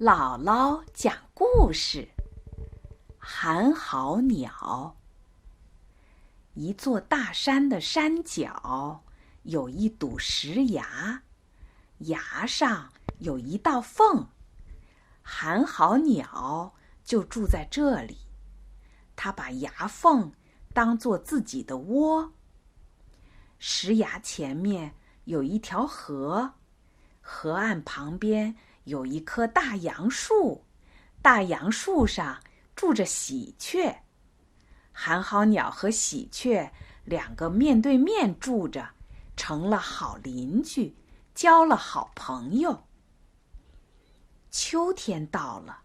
姥姥讲故事。寒号鸟。一座大山的山脚有一堵石崖，崖上有一道缝，寒号鸟就住在这里。它把崖缝当作自己的窝。石崖前面有一条河，河岸旁边有一棵大杨树，大杨树上住着喜鹊。寒号鸟和喜鹊两个面对面住着，成了好邻居，交了好朋友。秋天到了，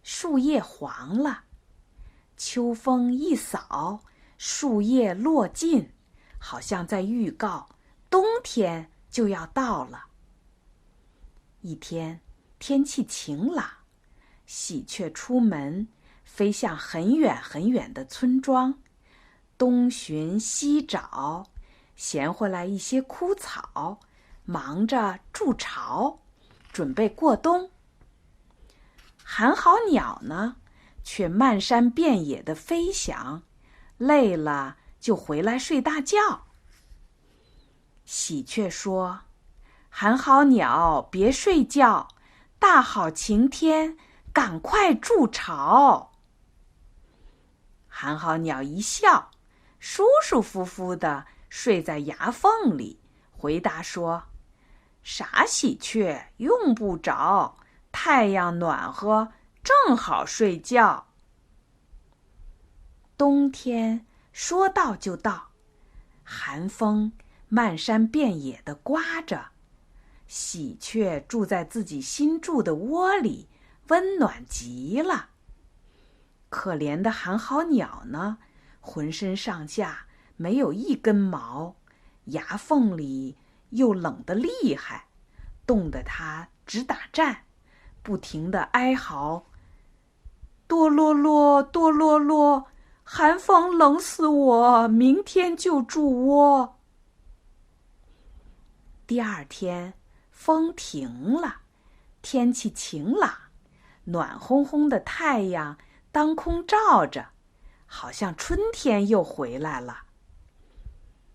树叶黄了，秋风一扫，树叶落尽，好像在预告冬天就要到了。一天，天气晴朗，喜鹊出门，飞向很远很远的村庄，东寻西找，衔回来一些枯草，忙着筑巢，准备过冬。寒号鸟呢，却漫山遍野的飞翔，累了就回来睡大觉。喜鹊说：寒号鸟，别睡觉，大好晴天，赶快筑巢。寒号鸟一笑，舒舒服服地睡在崖缝里，回答说：傻喜鹊，用不着，太阳暖和，正好睡觉。冬天说到就到，寒风漫山遍野地刮着，喜鹊住在自己新筑的窝里，温暖极了。可怜的寒号鸟呢，浑身上下没有一根毛，崖缝里又冷得厉害，冻得它直打颤，不停地哀嚎：哆啰啰，哆啰啰，寒风冷死我，明天就筑窝。第二天，风停了，天气晴朗，暖烘烘的太阳当空照着，好像春天又回来了。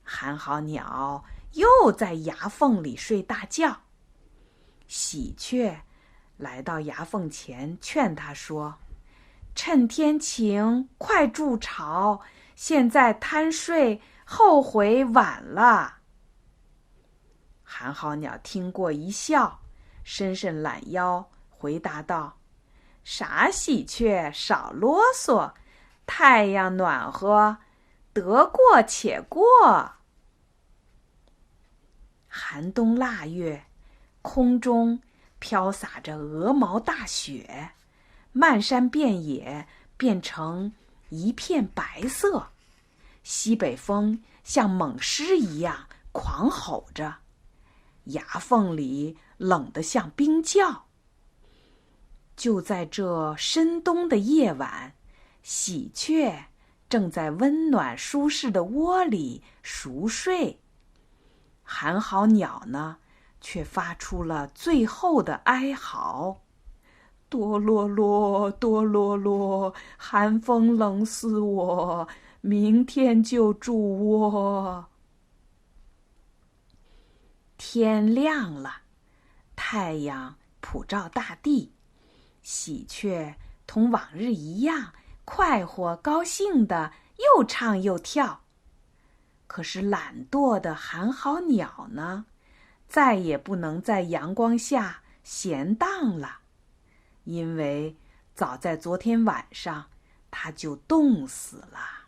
寒号鸟又在崖缝里睡大觉。喜鹊来到崖缝前，劝它说：趁天晴，快筑巢，现在贪睡，后悔晚了。寒号鸟听过一笑，伸伸懒腰，回答道：傻喜鹊，少啰嗦，太阳暖和，得过且过。寒冬腊月，空中飘洒着鹅毛大雪，漫山遍野变成一片白色，西北风像猛狮一样狂吼着，崖缝里冷得像冰窖。就在这深冬的夜晚，喜鹊正在温暖舒适的窝里熟睡。寒号鸟呢，却发出了最后的哀嚎：哆啰啰，哆啰啰，寒风冷死我，明天就筑窝。天亮了，太阳普照大地，喜鹊同往日一样，快活高兴地又唱又跳。可是懒惰的寒号鸟呢，再也不能在阳光下闲荡了，因为早在昨天晚上，它就冻死了。